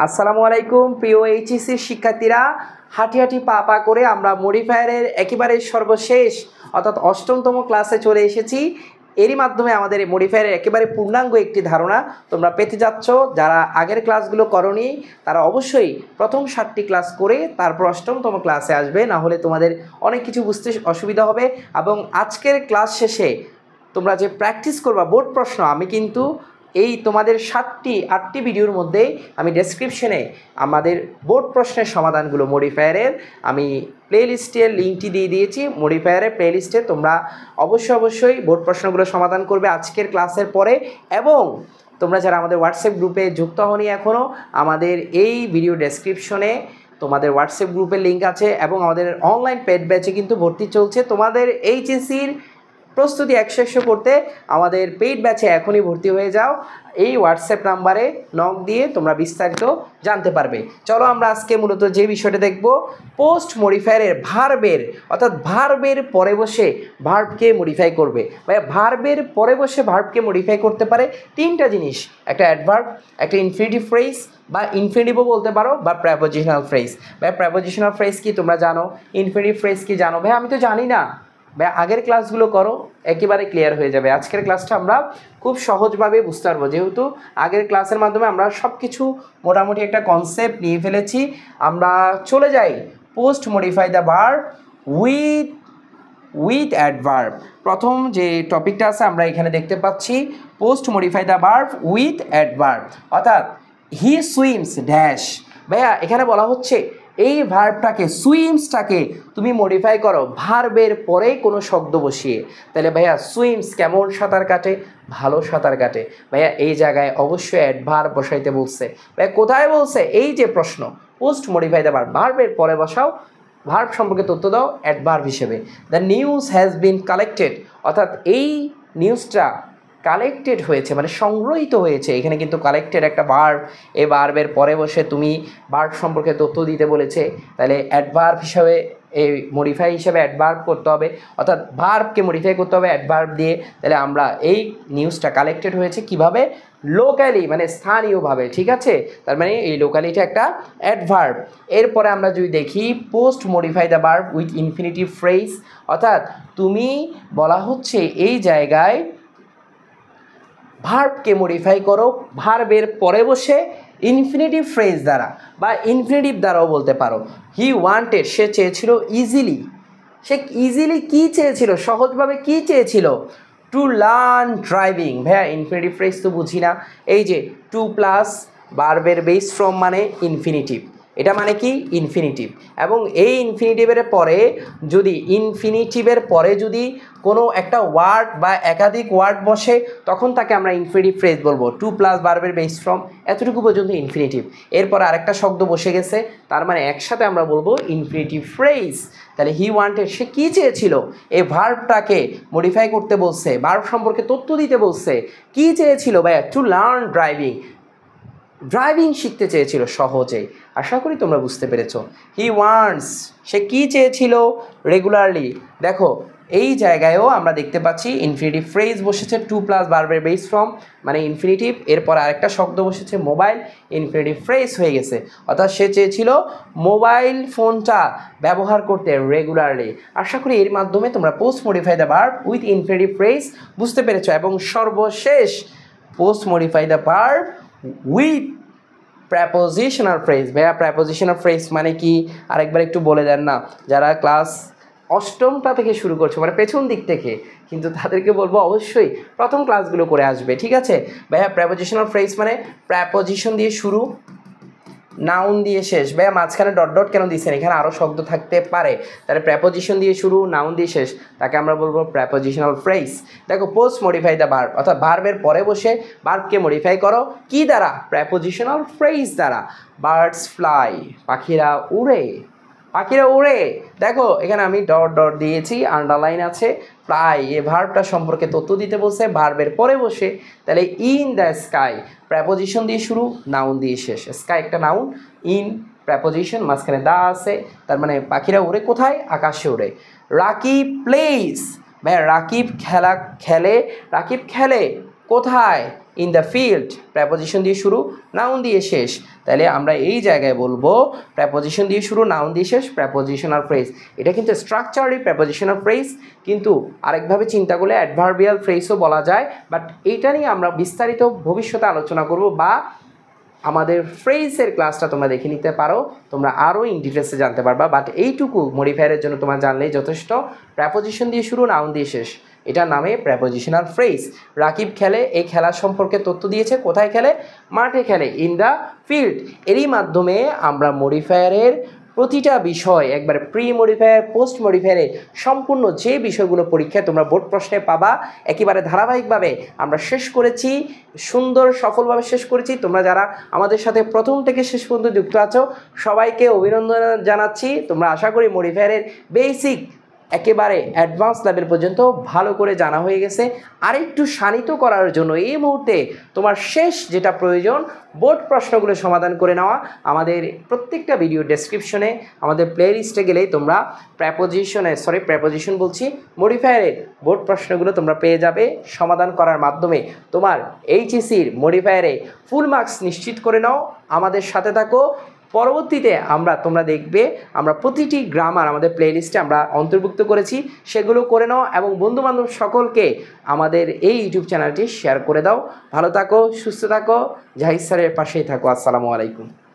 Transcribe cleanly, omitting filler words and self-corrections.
আসসালামু আলাইকুম প্রিয় এইচএসসি শিক্ষার্থীরা, হাঁটি হাঁটি পা পা করে আমরা মডিফায়ারের একেবারে সর্বশেষ অর্থাৎ অষ্টমতম ক্লাসে চলে এসেছি। এরই মাধ্যমে আমাদের এই মডিফায়ারের একেবারে পূর্ণাঙ্গ একটি ধারণা তোমরা পেতে যাচ্ছ। যারা আগের ক্লাসগুলো করনি তারা অবশ্যই প্রথম 7টি ক্লাস করে তারপর অষ্টমতম ক্লাসে আসবে, না হলে তোমাদের অনেক কিছু বুঝতে অসুবিধা হবে। এবং আজকের ক্লাস শেষে তোমরা যে প্র্যাকটিস করবা বোর্ড প্রশ্ন, আমি কিন্তু এই তোমাদের 8টি ভিডিওর মধ্যে আমি ডেসক্রিপশনে আমাদের বোর্ড প্রশ্নের সমাধানগুলো মডিফায়ারের আমি প্লেলিস্টের লিঙ্কটি দিয়ে দিয়েছি। মডিফায়ারের প্লেলিস্টে তোমরা অবশ্যই বোর্ড প্রশ্নগুলো সমাধান করবে আজকের ক্লাসের পরে। এবং তোমরা যারা আমাদের হোয়াটসঅ্যাপ গ্রুপে যুক্ত হওনি এখনও, আমাদের এই ভিডিও ডেসক্রিপশনে তোমাদের হোয়াটসঅ্যাপ গ্রুপের লিঙ্ক আছে এবং আমাদের অনলাইন পেড ব্যাচে কিন্তু ভর্তি চলছে। তোমাদের এইচএসসির প্রস্তুতি 100 করতে আমাদের পেইড ব্যাচে এখনই ভর্তি হয়ে যাও। এই হোয়াটসঅ্যাপ নাম্বারে নক দিয়ে তোমরা বিস্তারিত জানতে পারবে। চলো আমরা আজকে মূলত যে বিষয়টা দেখব, পোস্ট মডিফায়ারের ভার্বের অর্থাৎ ভার্বের পরে বসে ভার্বকে মডিফাই করবে। ভার্বের পরে বসে ভার্বকে মডিফাই করতে পারে 3টা জিনিস, একটা অ্যাডভার্ব, একটা ইনফিনিটিভ ফ্রেজ বা ইনফিনিটিভও বলতে পারো, বা প্রেপোজিশনাল ফ্রেজ। প্রেপোজিশনাল ফ্রেজ কি তোমরা জানো? ইনফিনিটিভ ফ্রেজ কি জানো? ভাই আমি তো জানি না। আগের ক্লাসগুলো করো, একেবারে ক্লিয়ার হয়ে যাবে। আজকের ক্লাসটা আমরা খুব সহজভাবে বুঝতে পারবো, যেহেতু আগের ক্লাসের মাধ্যমে আমরা সব কিছু মোটামুটি একটা কনসেপ্ট নিয়ে ফেলেছি। আমরা চলে যাই post modify the verb with adverb. প্রথম যে টপিকটা আছে আমরা এখানে দেখতে পাচ্ছি, post modify the verb with adverb, অর্থাৎ হি সুইমস ড্যাশ। ভাইয়া এখানে বলা হচ্ছে এই ভার্বটাকে, সুইমসটাকে তুমি মডিফাই করো ভার্বের পরে কোনো শব্দ বসিয়ে। তাহলে ভাইয়া সুইমস কেমন সাঁতার কাটে? ভালো সাঁতার কাটে। ভাইয়া এই জায়গায় অবশ্যই অ্যাডভার্ব বসাইতে বলছে। ভাইয়া কোথায় বলছে? এই যে প্রশ্ন, পোস্ট মডিফাই দ্য ভার্ব, ভার্বের পরে বসাও, ভার্ব সম্পর্কে তথ্য দাও অ্যাডভার্ব হিসেবে। The news has been collected, অর্থাৎ এই নিউজটা কালেক্টেড হয়েছে মানে সংগ্রহীত হয়েছে। এখানে কিন্তু কালেক্টেড একটা ভার্ব, এই ভার্বের পরে বসে তুমি ভার্ব সম্পর্কে তথ্য দিতে বলেছে। তাহলে অ্যাডভার্ব হিসাবে, এই মডিফাই হিসাবে অ্যাডভার্ব করতে হবে, অর্থাৎ ভার্বকে মডিফাই করতে হবে অ্যাডভার্ব দিয়ে। তাহলে আমরা এই নিউজটা কালেক্টেড হয়েছে কিভাবে? লোকালি, মানে স্থানীয়ভাবে। ঠিক আছে, তার মানে এই লোকালিটা একটা অ্যাডভার্ব। এরপরে আমরা যদি দেখি post modify the verb with infinitive phrase, অর্থাৎ তুমি বলা হচ্ছে এই জায়গায় ভার্বকে মডিফাই করো ভার্বের পরে বসে ইনফিনিটিভ ফ্রেজ দ্বারা বা ইনফিনিটিভ দ্বারাও বলতে পারো। হি ওয়ান্টেড, সে চেয়েছিল ইজিলি। সে ইজিলি কী চেয়েছিল? সহজভাবে কী চেয়েছিল? To learn driving. ভাইয়া ইনফিনিটিভ ফ্রেজ তো বুঝি না। এই যে টু প্লাস ভার্বের বেস ফ্রম মানে ইনফিনিটিভ, এটা মানে কি? ইনফিনিটিভ। এবং এই ইনফিনিটিভের পরে যদি কোনো একটা ওয়ার্ড বা একাধিক ওয়ার্ড বসে তখন তাকে আমরা ইনফিনিটিভ ফ্রেজ বলবো। টু প্লাস ভার্বের বেস ফ্রম, এতটুকু পর্যন্ত ইনফিনিটিভ। এরপর আরেকটা শব্দ বসে গেছে, তার মানে একসাথে আমরা বলবো ইনফিনিটিভ ফ্রেজ। তাহলে হি ওয়ান্টেড, সে কী চেয়েছিল? এই ভার্বটাকে মডিফাই করতে বলছে, ভার্ব সম্পর্কে তথ্য দিতে বলছে। কী চেয়েছিল ভাইয়া? টু লার্ন ড্রাইভিং, ড্রাইভিং শিখতে চেয়েছিল সহজেই। আশা করি তোমরা বুঝতে পেরেছো। হি ওয়ান্টস, সে কী চেয়েছিল? রেগুলারলি। দেখো এই জায়গায়ও আমরা দেখতে পাচ্ছি ইনফিনিটিভ ফ্রেজ বসেছে, টু প্লাস ভার্বের বেস ফ্রম মানে ইনফিনিটিভ। এরপর আরেকটা শব্দ বসেছে মোবাইল, ইনফিনিটিভ ফ্রেজ হয়ে গেছে। অর্থাৎ সে চেয়েছিল মোবাইল ফোনটা ব্যবহার করতে রেগুলারলি। আশা করি এর মাধ্যমে তোমরা post modify the verb with infinitive phrase বুঝতে পেরেছো। এবং সর্বশেষ post modify the verb with prepositional phrase. ভাইয়া প্রেপোজিশনাল ফ্রেজ মানে কি আরেকবার একটু বলে দেন না, যারা ক্লাস অষ্টমটা থেকে শুরু করছে মানে পেছন দিক থেকে, কিন্তু তাদেরকে বলবো অবশ্যই প্রথম ক্লাসগুলো করে আসবে। ঠিক আছে ভাইয়া, প্রেপোজিশনাল ফ্রেজ মানে প্রেপোজিশন দিয়ে শুরু, নাউন দিয়ে শেষ। ভাইয়া মাঝখানে ডট ডট কেন দিয়েছেন? এখানে আরও শব্দ থাকতে পারে। তাহলে প্রেপোজিশন দিয়ে শুরু, নাউন দিয়ে শেষ, তাকে আমরা বলবো প্রেপোজিশনাল ফ্রেজ। দেখো পোস্ট মডিফাই দ্য ভার্ব, অর্থাৎ ভার্বের পরে বসে ভার্বকে মডিফাই করো কি দ্বারা? প্রেপোজিশনাল ফ্রেজ দ্বারা। বার্ডস ফ্লাই, পাখিরা উড়ে, পাখিরা উড়ে। দেখো এখানে আমি ডট ডট দিয়েছি, আন্ডারলাইন আছে। ফ্লাই এই ভার্বটা সম্পর্কে তথ্য দিতে বলছে ভার্বের পরে বসে। তাহলে ইন দ্য স্কাই, প্রেপোজিশন দিয়ে শুরু, নাউন দিয়ে শেষ। স্কাই একটা নাউন, ইন প্রেপোজিশন, মাঝখানে দা আছে, তার মানে পাখিরা উড়ে কোথায়? আকাশে উড়ে। রাকিব প্লেস, ভাই রাকিব খেলে, রাকিব খেলে কোথায়? ইন দ্য ফিল্ড প্রেপোজিশন দিয়ে শুরু নাউন দিয়ে শেষ। তাহলে আমরা এই জায়গায় বলবো প্রেপোজিশন দিয়ে শুরু নাউন দিয়ে শেষ প্রেপোজিশনাল ফ্রেজ। এটা কিন্তু স্ট্রাকচারই প্রেপোজিশনাল ফ্রেজ, কিন্তু আরেকভাবে চিন্তা করলে অ্যাডভার্বিয়াল ফ্রেজও বলা যায়। বাট এইটা নিয়ে আমরা বিস্তারিত ভবিষ্যতে আলোচনা করব, বা আমাদের ফ্রেজের ক্লাসটা তোমরা দেখে নিতে পারো, তোমরা আরও ইন ডিটেলসে জানতে পারবা। বাট এইটুকু মডিফায়ারের জন্য তোমার জানলেই যথেষ্ট। প্রেপোজিশন দিয়ে শুরু নাউন দিয়ে শেষ, এটার নামে প্রেপোজিশনাল ফ্রেজ। রাকিব খেলে, এই খেলা সম্পর্কে তথ্য দিয়েছে, কোথায় খেলে? মাঠে খেলে, ইন দ্য ফিল্ড। এরই মাধ্যমে আমরা মডিফায়ারের প্রতিটা বিষয় একবার প্রি মডিফায়ার পোস্ট মডিফায়ারে সম্পূর্ণ যে বিষয়গুলো পরীক্ষায় তোমরা বোর্ড প্রশ্নে পাবা একেবারে ধারাবাহিকভাবে আমরা শেষ করেছি, সুন্দর সফলভাবে শেষ করেছি। তোমরা যারা আমাদের সাথে প্রথম থেকে শেষ পর্যন্ত যুক্ত আছো সবাইকে অভিনন্দন জানাচ্ছি। তোমরা আশা করি মডিফায়ারের বেসিক একেবারে অ্যাডভান্স লেভেল পর্যন্ত ভালো করে জানা হয়ে গেছে। আরেকটু শানিত করার জন্য এই মুহূর্তে তোমার শেষ যেটা প্রয়োজন, বোর্ড প্রশ্নগুলো সমাধান করে নেওয়া। আমাদের প্রত্যেকটা ভিডিও ডেসক্রিপশনে আমাদের প্লে লিস্টে গেলেই তোমরা প্রেপোজিশন বলছি মডিফায়ারের বোর্ড প্রশ্নগুলো তোমরা পেয়ে যাবে। সমাধান করার মাধ্যমে তোমার এইচএসির মডিফায়ারে ফুল মার্কস নিশ্চিত করে নাও। আমাদের সাথে থাকো। পরবর্তীতে তোমরা দেখবে আমরা প্রতিটি গ্রামার আমাদের প্লেলিস্টে আমরা অন্তর্ভুক্ত করেছি, সেগুলো করে নাও এবং বন্ধুবান্ধব সকলকে আমাদের এই ইউটিউব চ্যানেলটি শেয়ার করে দাও। ভালো থাকো, সুস্থ থাকো, জাহিদ স্যারের পাশেই থাকো। আসসালামু আলাইকুম।